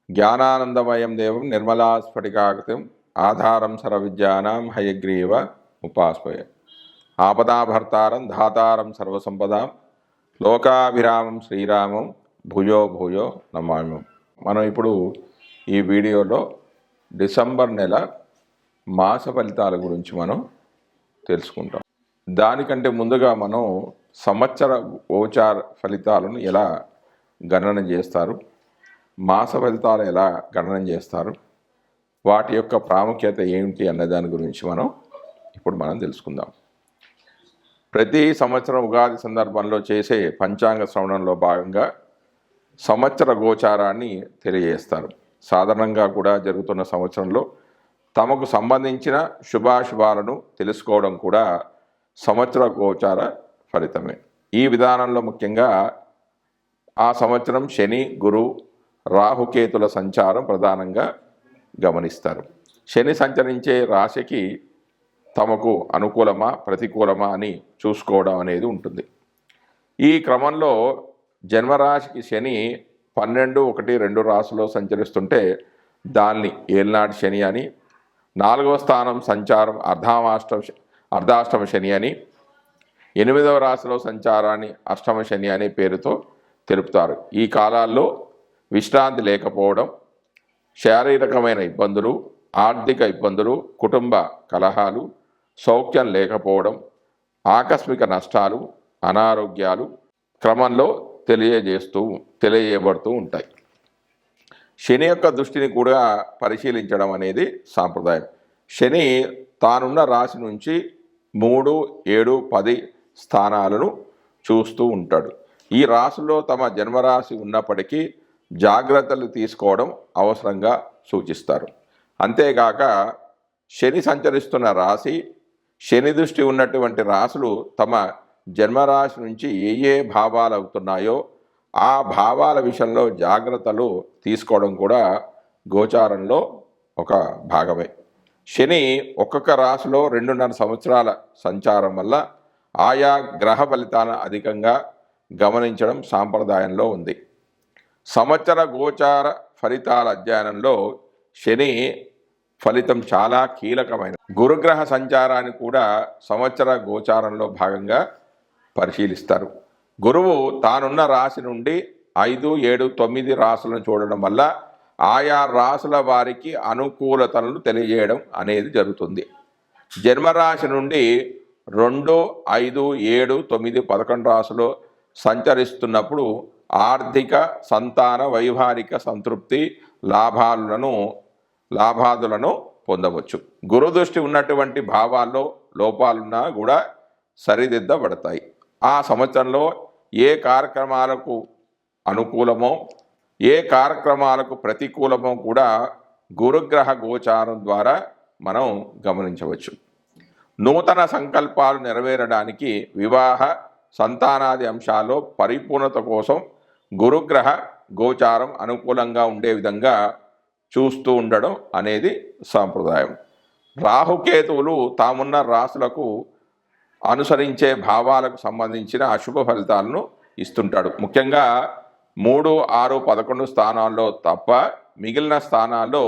జ్ఞానానందమయం దేవం నిర్మలాస్ఫటికాకృతిం ఆధారం సర్వవిద్యానాం హయగ్రీవ ఉపాస్మయ. ఆపదాభర్తారం ధాతారం సర్వసంపదాం లోకాభిరామం శ్రీరామం భూయో భూయో నమామి. మనం ఇప్పుడు ఈ వీడియోలో డిసెంబర్ నెల మాస ఫలితాల గురించి మనం తెలుసుకుంటాం. దానికంటే ముందుగా మనం సంవత్సర గోచార ఫలితాలను ఎలా గణన చేస్తారు, మాస ఫలితాలు ఎలా గణన చేస్తారు, వాటి యొక్క ప్రాముఖ్యత ఏమిటి అనే దాని గురించి మనం తెలుసుకుందాం. ప్రతి సంవత్సరం ఉగాది సందర్భంలో చేసే పంచాంగ శ్రవణంలో భాగంగా సంవత్సర గోచారాన్ని తెలియజేస్తారు. సాధారణంగా కూడా జరుగుతున్న సంవత్సరంలో తమకు సంబంధించిన శుభాశుభాలను తెలుసుకోవడం కూడా సంవత్సర గోచార ఫలితమే. ఈ విధానంలో ముఖ్యంగా ఆ సంవత్సరం శని, గురు, రాహుకేతుల సంచారం ప్రధానంగా గమనిస్తారు. శని సంచరించే రాశికి తమకు అనుకూలమా ప్రతికూలమా అని చూసుకోవడం అనేది ఉంటుంది. ఈ క్రమంలో జన్మరాశికి శని 12, 1, 2 రాశిలో సంచరిస్తుంటే దాన్ని ఏలినాటి శని అని, 4వ స్థానం సంచారం అర్ధాష్టమ శని అని, 8వ రాశిలో సంచారాన్ని అష్టమ శని అనే పేరుతో తెలుపుతారు. ఈ కాలాల్లో విశ్రాంతి లేకపోవడం, శారీరకమైన ఇబ్బందులు, ఆర్థిక ఇబ్బందులు, కుటుంబ కలహాలు, సౌఖ్యం లేకపోవడం, ఆకస్మిక నష్టాలు, అనారోగ్యాలు క్రమంలో తెలియజేయబడుతూ ఉంటాయి. శని యొక్క దృష్టిని కూడా పరిశీలించడం అనేది సాంప్రదాయం. శని తానున్న రాశి నుంచి 3, 7, 10 స్థానాలను చూస్తూ ఉంటాడు. ఈ రాశిలో తమ జన్మరాశి ఉన్నప్పటికీ జాగ్రత్తలు తీసుకోవడం అవసరంగా సూచిస్తారు. అంతేగాక శని సంచరిస్తున్న రాశి, శని దృష్టి ఉన్నటువంటి రాశులు తమ జన్మరాశి నుంచి ఏ భావాలు అవుతున్నాయో ఆ భావాల విషయంలో జాగ్రత్తలు తీసుకోవడం కూడా గోచారంలో ఒక భాగమే. శని ఒక్కొక్క రాశిలో 2.5 సంవత్సరాల సంచారం వల్ల ఆయా గ్రహ ఫలితాలను అధికంగా గమనించడం సాంప్రదాయంలో ఉంది. సంవత్సర గోచార ఫలితాల అధ్యయనంలో శని ఫలితం చాలా కీలకమైన గురుగ్రహ సంచారాన్ని కూడా సంవత్సర గోచారంలో భాగంగా పరిశీలిస్తారు. గురువు తానున్న రాశి నుండి 5, 7, 9 రాశులను చూడడం వల్ల ఆయా రాశుల వారికి అనుకూలతలను తెలియజేయడం అనేది జరుగుతుంది. జన్మరాశి నుండి 2, 5, 7, 9, 11 రాశులు సంచరిస్తున్నప్పుడు ఆర్థిక, సంతాన, వైవాహిక సంతృప్తి, లాభాదులను పొందవచ్చు. గురుదృష్టి ఉన్నటువంటి భావాల్లో లోపాలున్నా కూడా సరిదిద్దబడతాయి. ఆ సంవత్సరంలో ఏ కార్యక్రమాలకు అనుకూలమో ఏ కార్యక్రమాలకు ప్రతికూలమో కూడా గురుగ్రహ గోచారం ద్వారా మనం గమనించవచ్చు. నూతన సంకల్పాలు నెరవేరడానికి, వివాహ, సంతానాది అంశాల్లో పరిపూర్ణత కోసం గురుగ్రహ గోచారం అనుకూలంగా ఉండే విధంగా చూస్తూ ఉండడం అనేది సాంప్రదాయం. రాహుకేతువులు తామున్న రాశులకు అనుసరించే భావాలకు సంబంధించిన అశుభ ఫలితాలను ఇస్తుంటాడు. ముఖ్యంగా 3, 6, 11 స్థానాల్లో తప్ప మిగిలిన స్థానాల్లో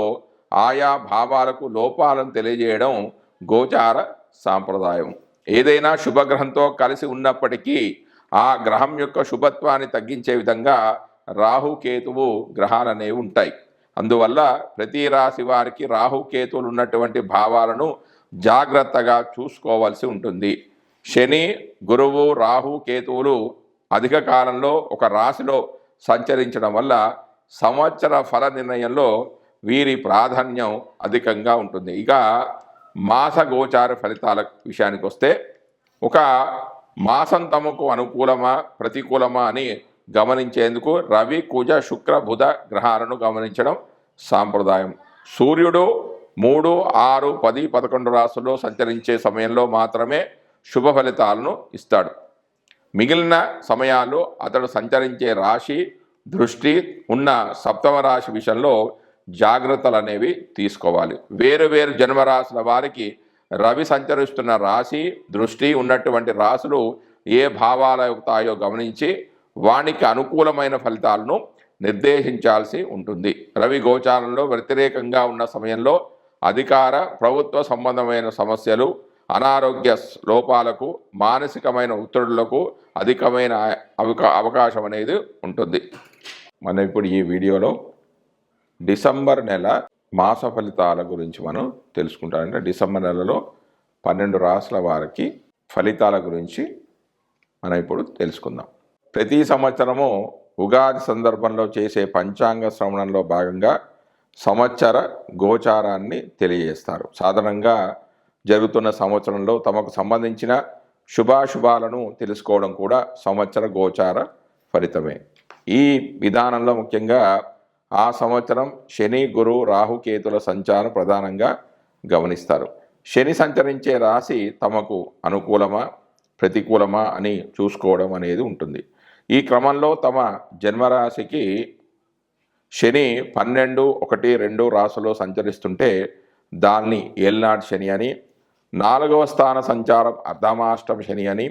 ఆయా భావాలకు లోపాలను తెలియజేయడం గోచార సాంప్రదాయం. ఏదైనా శుభగ్రహంతో కలిసి ఉన్నప్పటికీ ఆ గ్రహం యొక్క శుభత్వాన్ని తగ్గించే విధంగా రాహుకేతువు గ్రహాలు అనేవి ఉంటాయి. అందువల్ల ప్రతి రాశి వారికి రాహుకేతువులు ఉన్నటువంటి భావాలను జాగ్రత్తగా చూసుకోవాల్సి ఉంటుంది. శని, గురువు, రాహు, కేతువులు అధిక కాలంలో ఒక రాశిలో సంచరించడం వల్ల సంవత్సర ఫల నిర్ణయంలో వీరి ప్రాధాన్యం అధికంగా ఉంటుంది. ఇక మాస గోచార ఫలితాల విషయానికి వస్తే, ఒక మాసం తమకు అనుకూలమా ప్రతికూలమా అని గమనించేందుకు రవి, కుజ, శుక్ర, బుధ గ్రహాలను గమనించడం సాంప్రదాయం. సూర్యుడు 3, 6, 10, 11 రాశుల్లో సంచరించే సమయంలో మాత్రమే శుభ ఫలితాలను ఇస్తాడు. మిగిలిన సమయాల్లో అతడు సంచరించే రాశి, దృష్టి ఉన్న సప్తమ రాశి విషయంలో జాగ్రత్తలు అనేవి తీసుకోవాలి. వేరు వేరు జన్మరాశుల వారికి రవి సంచరిస్తున్న రాశి, దృష్టి ఉన్నటువంటి రాశులు ఏ భావాలు అవుతాయో గమనించి వానికి అనుకూలమైన ఫలితాలను నిర్దేశించాల్సి ఉంటుంది. రవి గోచారంలో వ్యతిరేకంగా ఉన్న సమయంలో అధికార ప్రభుత్వ సంబంధమైన సమస్యలు, అనారోగ్య లోపాలకు, మానసికమైన ఒత్తిడులకు అధికమైన అవకాశం అనేది ఉంటుంది. మనం ఇప్పుడు ఈ వీడియోలో డిసెంబర్ నెల మాస ఫలితాల గురించి మనం తెలుసుకుంటాం. అంటే డిసెంబర్ నెలలో 12 రాశుల వారికి ఫలితాల గురించి మనం ఇప్పుడు తెలుసుకుందాం. ప్రతి సంవత్సరము ఉగాది సందర్భంలో చేసే పంచాంగ శ్రవణంలో భాగంగా సంవత్సర గోచారాన్ని తెలియజేస్తారు. సాధారణంగా జరుగుతున్న సంవత్సరంలో తమకు సంబంధించిన శుభాశుభాలను తెలుసుకోవడం కూడా సంవత్సర గోచార ఫలితమే. ఈ విధానంలో ముఖ్యంగా ఆ సంవత్సరం శని, గురు, రాహుకేతుల సంచారం ప్రధానంగా గమనిస్తారు. శని సంచరించే రాశి తమకు అనుకూలమా ప్రతికూలమా అని చూసుకోవడం అనేది ఉంటుంది. ఈ క్రమంలో తమ జన్మరాశికి శని 12, 1, 2 రాశిలో సంచరిస్తుంటే దాన్ని ఏల్నాడు శని అని, 4వ స్థాన సంచారం అర్ధమాష్టమ శని అని,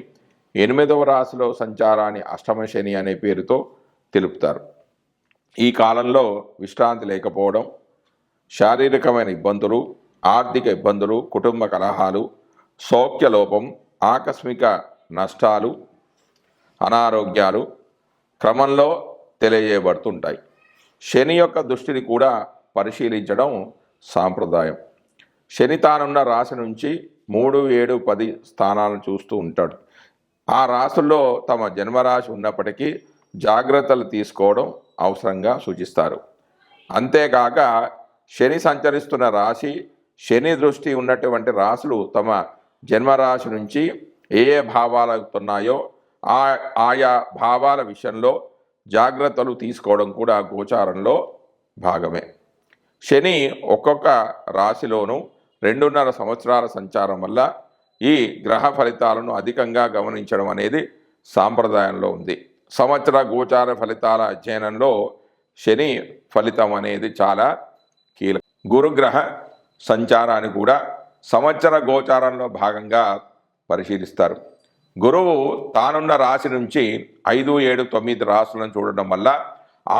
8వ రాశిలో సంచారాన్ని అష్టమ శని అనే పేరుతో తెలుపుతారు. ఈ కాలంలో విశ్రాంతి లేకపోవడం, శారీరకమైన ఇబ్బందులు, ఆర్థిక ఇబ్బందులు, కుటుంబ కలహాలు, సౌఖ్యలోపం, ఆకస్మిక నష్టాలు, అనారోగ్యాలు క్రమంలో తెలియజేయబడుతుంటాయి. శని యొక్క దృష్టిని కూడా పరిశీలించడం సాంప్రదాయం. శని తానున్న రాశి నుంచి 3, 7, 10 స్థానాలను చూస్తూ ఉంటాడు. ఆ రాశుల్లో తమ జన్మరాశి ఉన్నప్పటికీ జాగ్రత్తలు తీసుకోవడం అవసరంగా సూచిస్తారు. అంతేకాక శని సంచరిస్తున్న రాశి, శని దృష్టి ఉన్నటువంటి రాశులు తమ జన్మరాశి నుంచి ఏ భావాలు అవుతున్నాయో ఆయా భావాల విషయంలో జాగ్రత్తలు తీసుకోవడం కూడా గోచారంలో భాగమే. శని ఒక్కొక్క రాశిలోనూ 2.5 సంవత్సరాల సంచారం వల్ల ఈ గ్రహ ఫలితాలను అధికంగా గమనించడం అనేది సాంప్రదాయంలో ఉంది. సంవత్సర గోచార ఫలితాల అధ్యయనంలో శని ఫలితం అనేది చాలా కీలకం. గురుగ్రహ సంచారాన్ని కూడా సంవత్సర గోచారంలో భాగంగా పరిశీలిస్తారు. గురువు తానున్న రాశి నుంచి 5, 7, 9 రాశులను చూడడం వల్ల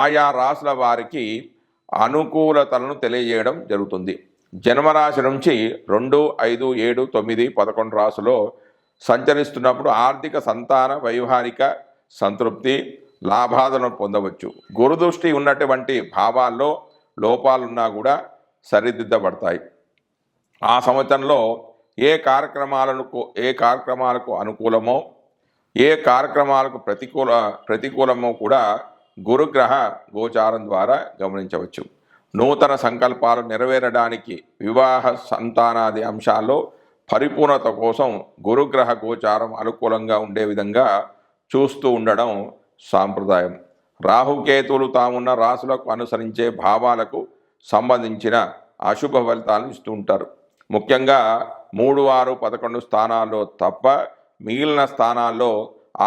ఆయా రాశుల వారికి అనుకూలతలను తెలియజేయడం జరుగుతుంది. జన్మరాశి నుంచి 2, 5, 7, 9, 11 రాశులో సంచరిస్తున్నప్పుడు ఆర్థిక, సంతాన, వైవాహిక సంతృప్తి, లాభాలను పొందవచ్చు. గురుదృష్టి ఉన్నటువంటి భావాల్లో లోపాలున్నా కూడా సరిదిద్దబడతాయి. ఆ సంవత్సరంలో ఏ కార్యక్రమాలకు అనుకూలమో, ఏ కార్యక్రమాలకు ప్రతికూలమో కూడా గురుగ్రహ గోచారం ద్వారా గమనించవచ్చు. నూతన సంకల్పాలు నెరవేరడానికి, వివాహ, సంతానాది అంశాల్లో పరిపూర్ణత కోసం గురుగ్రహ గోచారం అనుకూలంగా ఉండే విధంగా చూస్తూ ఉండడం సాంప్రదాయం. రాహుకేతువులు తామున్న రాశులకు అనుసరించే భావాలకు సంబంధించిన అశుభ ఫలితాలను ఇస్తూ ఉంటారు. ముఖ్యంగా 3, 6, 11 స్థానాల్లో తప్ప మిగిలిన స్థానాల్లో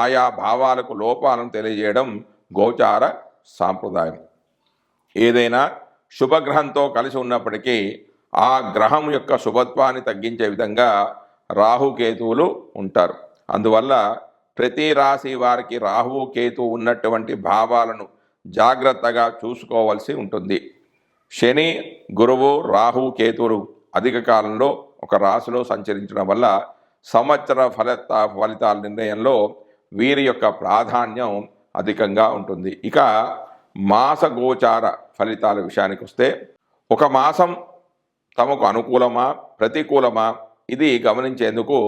ఆయా భావాలకు లోపాలను తెలియజేయడం గోచార సాంప్రదాయం. ఏదైనా శుభగ్రహంతో కలిసి ఉన్నప్పటికీ ఆ గ్రహం యొక్క శుభత్వాన్ని తగ్గించే విధంగా రాహుకేతువులు ఉంటారు. అందువల్ల ప్రతి రాశి వారికి రాహువు, కేతువు ఉన్నటువంటి భావాలను జాగ్రత్తగా చూసుకోవాల్సి ఉంటుంది. శని, గురువు, రాహు, కేతువులు అధిక కాలంలో ఒక రాశిలో సంచరించడం వల్ల సంవత్సర ఫలితాల నిర్ణయంలో వీరి యొక్క ప్రాధాన్యం అధికంగా ఉంటుంది. ఇక మాస గోచార ఫలితాల విషయానికి వస్తే, ఒక మాసం తమకు అనుకూలమా ప్రతికూలమా ఇది గమనించేందుకు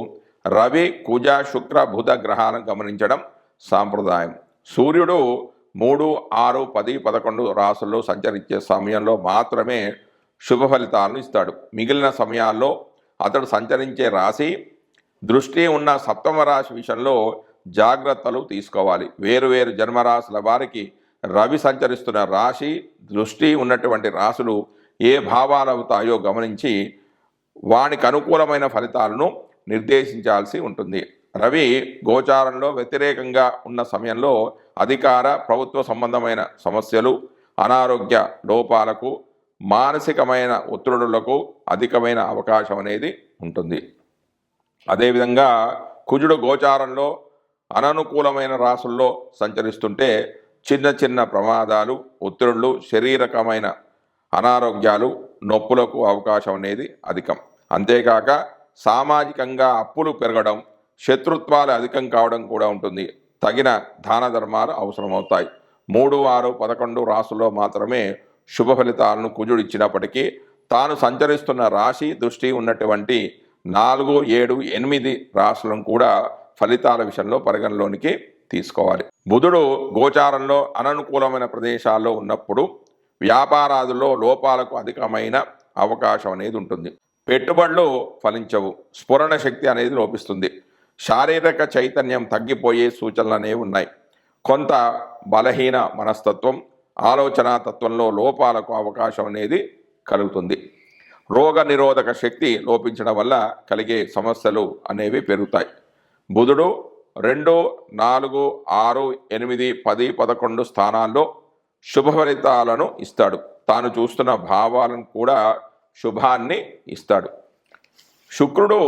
రవి, కుజ, శుక్ర, బుధ గ్రహాలను గమనించడం సాంప్రదాయం. సూర్యుడు 3, 6, 10, 11 రాశుల్లో సంచరించే సమయంలో మాత్రమే శుభ ఫలితాలను ఇస్తాడు. మిగిలిన సమయాల్లో అతడు సంచరించే రాశి దృష్టి ఉన్న సప్తమ రాశి విషయంలో జాగ్రత్తలు తీసుకోవాలి. వేరువేరు జన్మరాశుల వారికి రవి సంచరిస్తున్న రాశి దృష్టి ఉన్నటువంటి రాశులు ఏ భావాలు అవుతాయో గమనించి వానికి అనుకూలమైన ఫలితాలను నిర్దేశించాల్సి ఉంటుంది. రవి గోచారంలో వ్యతిరేకంగా ఉన్న సమయంలో అధికార, ప్రభుత్వ సంబంధమైన సమస్యలు, అనారోగ్య లోపాలకు, మానసికమైన ఒత్తిడులకు అధికమైన అవకాశం అనేది ఉంటుంది. అదేవిధంగా కుజుడు గోచారంలో అననుకూలమైన రాశుల్లో సంచరిస్తుంటే చిన్న చిన్న ప్రమాదాలు, ఒత్తిడులు, శారీరకమైన అనారోగ్యాలు, నొప్పులకు అవకాశం అనేది అధికం. అంతేకాక సామాజికంగా అప్పులు పెరగడం, శత్రుత్వాలు అధికం కావడం కూడా ఉంటుంది. తగిన దాన ధర్మాలు అవసరమవుతాయి. 3, 6, 11 రాసుల్లో మాత్రమే శుభ ఫలితాలను కుజుడు ఇచ్చినప్పటికీ తాను సంచరిస్తున్న రాశి దృష్టి ఉన్నటువంటి 4, 7, 8 రాశులను కూడా ఫలితాల విషయంలో పరిగణలోనికి తీసుకోవాలి. బుధుడు గోచారంలో అననుకూలమైన ప్రదేశాల్లో ఉన్నప్పుడు వ్యాపారాదుల్లో లోపాలకు అధికమైన అవకాశం అనేది ఉంటుంది. పెట్టుబడులు ఫలించవు, స్ఫురణ శక్తి అనేది లోపిస్తుంది, శారీరక చైతన్యం తగ్గిపోయే సూచనలు అనేవి ఉన్నాయి. కొంత బలహీన మనస్తత్వం, ఆలోచన తత్వంలో లోపాలకు అవకాశం అనేది కలుగుతుంది. రోగ నిరోధక శక్తి లోపించడం వల్ల కలిగే సమస్యలు అనేవి పెరుగుతాయి. బుధుడు 2, 4, 6, 8, 10, 11 స్థానాల్లో శుభ ఫలితాలను ఇస్తాడు. తాను చూస్తున్న భావాలను కూడా శుభాన్ని ఇస్తాడు. శుక్రుడు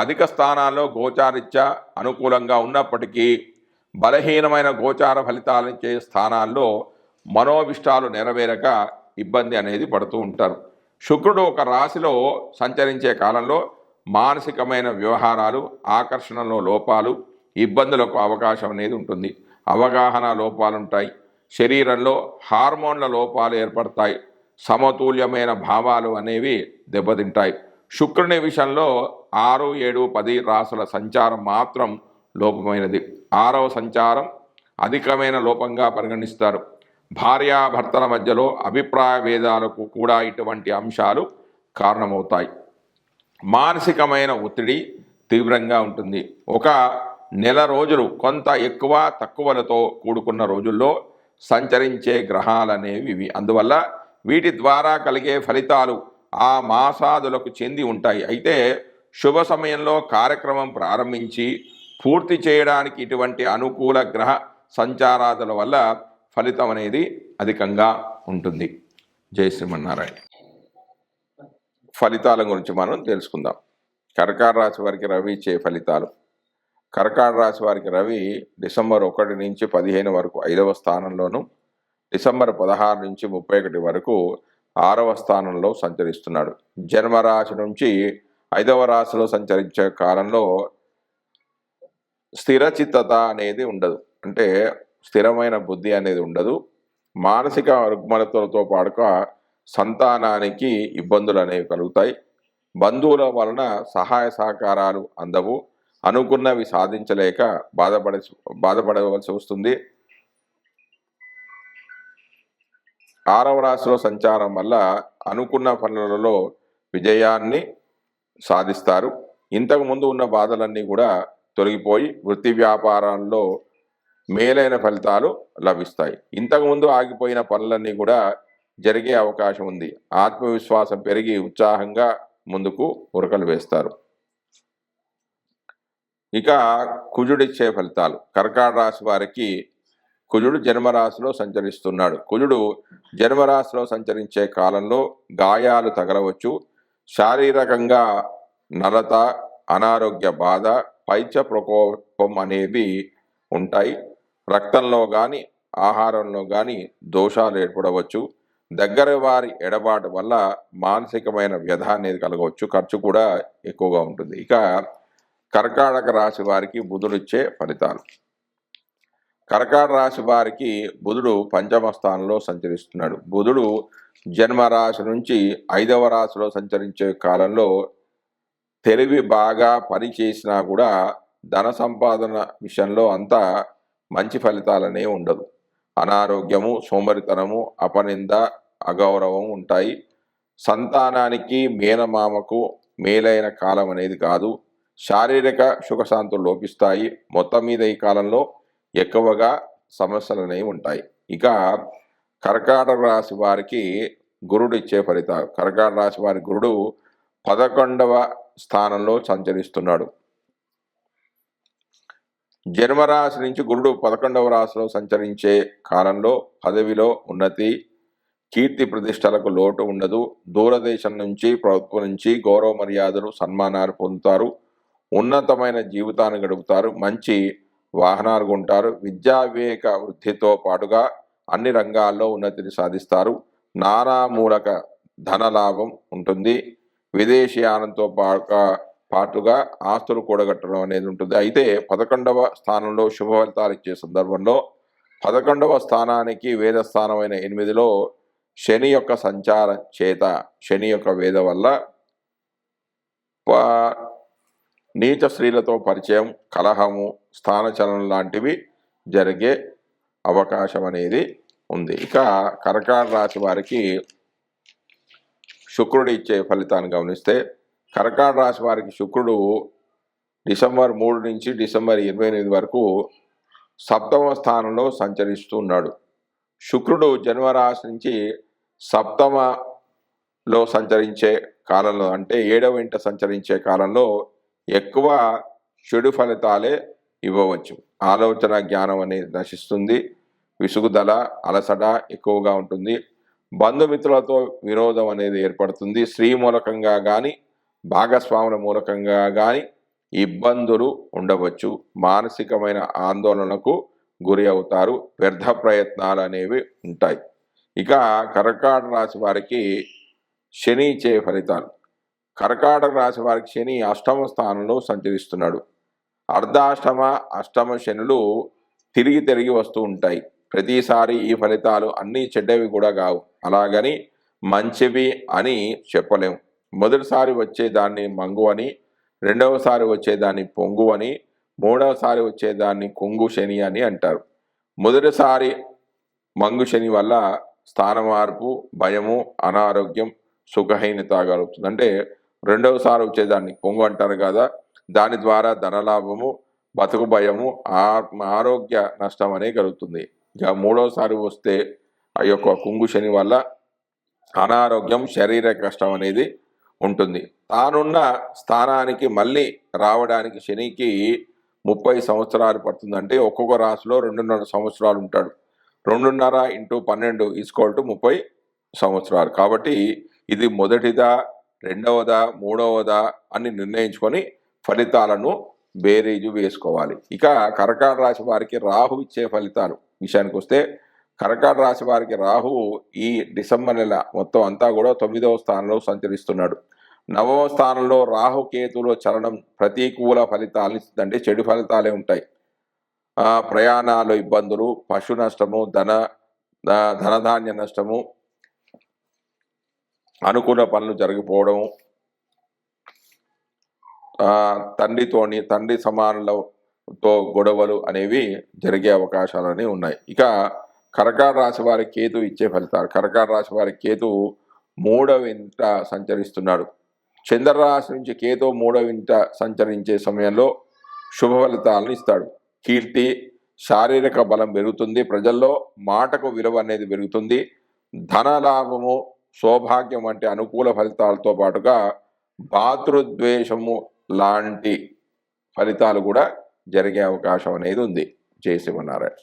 అధిక స్థానాల్లో గోచారిత్యా అనుకూలంగా ఉన్నప్పటికీ బలహీనమైన గోచార ఫలితాలనిచ్చే స్థానాల్లో మనోభిష్టాలు నెరవేరక ఇబ్బంది అనేది పడుతూ ఉంటారు. శుక్రుడు ఒక రాశిలో సంచరించే కాలంలో మానసికమైన వ్యవహారాలు, ఆకర్షణలో లోపాలు, ఇబ్బందులకు అవకాశం అనేది ఉంటుంది. అవగాహన లోపాలు ఉంటాయి. శరీరంలో హార్మోన్ల లోపాలు ఏర్పడతాయి. సమతుల్యమైన భావాలు అనేవి దెబ్బతింటాయి. శుక్రుని విషయంలో 6, 7, 10 రాసుల సంచారం మాత్రం లోపమైనది. 6వ సంచారం అధికమైన లోపంగా పరిగణిస్తారు. భార్యాభర్తల మధ్యలో అభిప్రాయ భేదాలకు కూడా ఇటువంటి అంశాలు కారణమవుతాయి. మానసికమైన ఒత్తిడి తీవ్రంగా ఉంటుంది. ఒక నెల రోజులు కొంత ఎక్కువ తక్కువలతో కూడుకున్న రోజుల్లో సంచరించే గ్రహాలనేవి ఇవి. అందువల్ల వీటి ద్వారా కలిగే ఫలితాలు ఆ మాసాదులకు చెంది ఉంటాయి. అయితే శుభ సమయంలో కార్యక్రమం ప్రారంభించి పూర్తి చేయడానికి ఇటువంటి అనుకూల గ్రహ సంచారాదుల వల్ల ఫలితం అనేది అధికంగా ఉంటుంది. జై శ్రీమన్నారాయణ. ఫలితాల గురించి మనం తెలుసుకుందాం. కర్కాటక రాశి వారికి రవి ఇచ్చే ఫలితాలు. కర్కాటక రాశి వారికి రవి డిసెంబర్ 1 నుంచి 15 వరకు 5వ స్థానంలోను, డిసెంబర్ 16 నుంచి 31 వరకు 6వ స్థానంలో సంచరిస్తున్నాడు. జన్మరాశి నుంచి 5వ రాశిలో సంచరించే కాలంలో స్థిరచిత్తత అనేది ఉండదు. అంటే స్థిరమైన బుద్ధి అనేది ఉండదు. మానసిక రుగ్మతలతో పాటుగా సంతానానికి ఇబ్బందులు అనేవి కలుగుతాయి. బంధువుల వలన సహాయ సహకారాలు అందవు. అనుకున్నవి సాధించలేక బాధపడవలసి వస్తుంది. 6వ రాశిలో సంచారం వల్ల అనుకున్న పనులలో విజయాన్ని సాధిస్తారు. ఇంతకుముందు ఉన్న బాధలన్నీ కూడా తొలగిపోయి వృత్తి వ్యాపారాల్లో మేలైన ఫలితాలు లభిస్తాయి. ఇంతకుముందు ఆగిపోయిన పనులన్నీ కూడా జరిగే అవకాశం ఉంది. ఆత్మవిశ్వాసం పెరిగి ఉత్సాహంగా ముందుకు ఉరకలు వేస్తారు. ఇక కుజుడిచ్చే ఫలితాలు. కర్కాటక రాశి వారికి కుజుడు జన్మరాశిలో సంచరిస్తున్నాడు. కుజుడు జన్మరాశిలో సంచరించే కాలంలో గాయాలు తగలవచ్చు. శారీరకంగా నలత, అనారోగ్య బాధ, పైత్య ప్రకోపం అనేవి ఉంటాయి. రక్తంలో కానీ ఆహారంలో కానీ దోషాలు ఏర్పడవచ్చు. దగ్గర వారి ఎడబాటు వల్ల మానసికమైన వ్యధ అనేది కలగవచ్చు. ఖర్చు కూడా ఎక్కువగా ఉంటుంది. ఇక కర్కాటక రాశి వారికి బుధుడిచ్చే ఫలితాలు. కర్కాటక రాశి వారికి బుధుడు 5వ స్థానంలో సంచరిస్తున్నాడు. బుధుడు జన్మరాశి నుంచి 5వ రాశిలో సంచరించే కాలంలో తెలివి బాగా పనిచేసినా కూడా ధన సంపాదన విషయంలో అంతా మంచి ఫలితాలనే ఉండదు. అనారోగ్యము, సోమరితనము, అపనింద, అగౌరవం ఉంటాయి. సంతానానికి మేనమామకు మేలైన కాలం అనేది కాదు. శారీరక సుఖశాంతులు లోపిస్తాయి. మొత్తం మీద ఈ కాలంలో ఎక్కువగా సమస్యలు అనేవి ఉంటాయి. ఇక కర్కాటక రాశి వారికి గురుడు ఇచ్చే ఫలితాలు. కర్కాటక రాశి వారి గురుడు 11వ స్థానంలో సంచరిస్తున్నాడు. జన్మరాశి నుంచి గురుడు 11వ రాశిలో సంచరించే కాలంలో పదవిలో ఉన్నతి, కీర్తి ప్రతిష్టలకు లోటు ఉండదు. దూరదేశం నుంచి, ప్రభుత్వం నుంచి గౌరవ మర్యాదలు, సన్మానాలు పొందుతారు. ఉన్నతమైన జీవితాన్ని గడుపుతారు. మంచి వాహనాలు కొంటారు. విద్యా వివేక వృద్ధితో పాటుగా అన్ని రంగాల్లో ఉన్నతిని సాధిస్తారు. నానా మూలక ధన లాభం ఉంటుంది. విదేశీయానంతో పాటుగా ఆస్తులు కూడగట్టడం అనేది ఉంటుంది. అయితే 11వ స్థానంలో శుభ ఫలితాలు ఇచ్చే సందర్భంలో 11వ స్థానానికి వేద స్థానమైన 8లో శని యొక్క సంచారం చేత, శని యొక్క వేద వల్ల నీచ స్త్రీలతో పరిచయం, కలహము, స్థానచలనం లాంటివి జరిగే అవకాశం అనేది ఉంది. ఇక కర్కాటక రాశి వారికి శుక్రుడు ఇచ్చే ఫలితాన్ని గమనిస్తే, కర్కాటక రాశి వారికి శుక్రుడు డిసెంబర్ 3 నుంచి డిసెంబర్ 28 వరకు 7వ స్థానంలో సంచరిస్తూ ఉన్నాడు. శుక్రుడు జన్మరాశి నుంచి 7మలో సంచరించే కాలంలో, అంటే 7వ ఇంట సంచరించే కాలంలో ఎక్కువ చెడు ఫలితాలే ఇవ్వవచ్చు. ఆలోచన జ్ఞానం అనేది నశిస్తుంది. విసుగుదల, అలసట ఎక్కువగా ఉంటుంది. బంధుమిత్రులతో విరోధం అనేది ఏర్పడుతుంది. స్త్రీ మూలకంగా కానీ భాగస్వాముల మూలకంగా కానీ ఇబ్బందులు ఉండవచ్చు. మానసికమైన ఆందోళనకు గురి అవుతారు. వ్యర్థ ప్రయత్నాలు అనేవి ఉంటాయి. ఇక కర్కాటక రాశి వారికి శని ఇచ్చే ఫలితాలు. కర్కాటక రాశి వారికి శని 8వ స్థానంలో సంచరిస్తున్నాడు. అర్ధాష్టమ, అష్టమ శనులు తిరిగి వస్తూ ఉంటాయి. ప్రతిసారి ఈ ఫలితాలు అన్నీ చెడ్డవి కూడా కావు. అలాగని మంచివి అని చెప్పలేము. మొదటిసారి వచ్చేదాన్ని మంగు అని, రెండవసారి వచ్చేదాన్ని పొంగు అని, మూడవసారి వచ్చేదాన్ని కొంగు శని అని అంటారు. మొదటిసారి మంగు శని వల్ల స్థాన మార్పు, భయము, అనారోగ్యం, సుఖహీనత కలుగుతుంది. అంటే రెండవసారి వచ్చేదాన్ని పొంగు అంటారు కదా, దాని ద్వారా ధనలాభము, బతుకు భయము, ఆరోగ్య నష్టం అనేది కలుగుతుంది. ఇక మూడవసారి వస్తే ఆ యొక్క కుంగు శని వల్ల అనారోగ్యం, శరీర కష్టం అనేది ఉంటుంది. తానున్న స్థానానికి మళ్ళీ రావడానికి శనికి 30 సంవత్సరాలు పడుతుంది. అంటే ఒక్కొక్క రాశిలో 2.5 సంవత్సరాలు ఉంటాడు. 2.5 × 12 = 30 సంవత్సరాలు. కాబట్టి ఇది మొదటిదా, రెండవదా, మూడవదా అని నిర్ణయించుకొని ఫలితాలను బేరీజు వేసుకోవాలి. ఇక కర్కాటక రాశి వారికి రాహు ఇచ్చే ఫలితాలు విషయానికి వస్తే, కర్కాటక రాశి వారికి రాహువు ఈ డిసెంబర్ నెల మొత్తం అంతా కూడా 9వ స్థానంలో సంచరిస్తున్నాడు. 9వ స్థానంలో రాహు కేతులో చలనం ప్రతికూల ఫలితాలు ఇస్తుందంటే చెడు ఫలితాలే ఉంటాయి. ప్రయాణాలు ఇబ్బందులు, పశు నష్టము, ధనధాన్య నష్టము, అనుకూల పనులు జరిగిపోవడం, తండ్రి సమానులతో గొడవలు అనేవి జరిగే అవకాశాలని ఉన్నాయి. ఇక కర్కాటక రాశి వారి కేతు ఇచ్చే ఫలితాలు. కర్కాటక రాశి వారి కేతు 3వ ఇంట సంచరిస్తున్నాడు. చంద్రరాశి నుంచి కేతు 3వ ఇంట సంచరించే సమయంలో శుభ ఫలితాలను ఇస్తాడు. కీర్తి, శారీరక బలం పెరుగుతుంది. ప్రజల్లో మాటకు విలువ అనేది పెరుగుతుంది. ధనలాభము, సౌభాగ్యం వంటి అనుకూల ఫలితాలతో పాటుగా భాతృద్వేషము లాంటి ఫలితాలు కూడా జరిగే అవకాశం అనేది ఉంది. జై శ్రీమన్నారాయణ.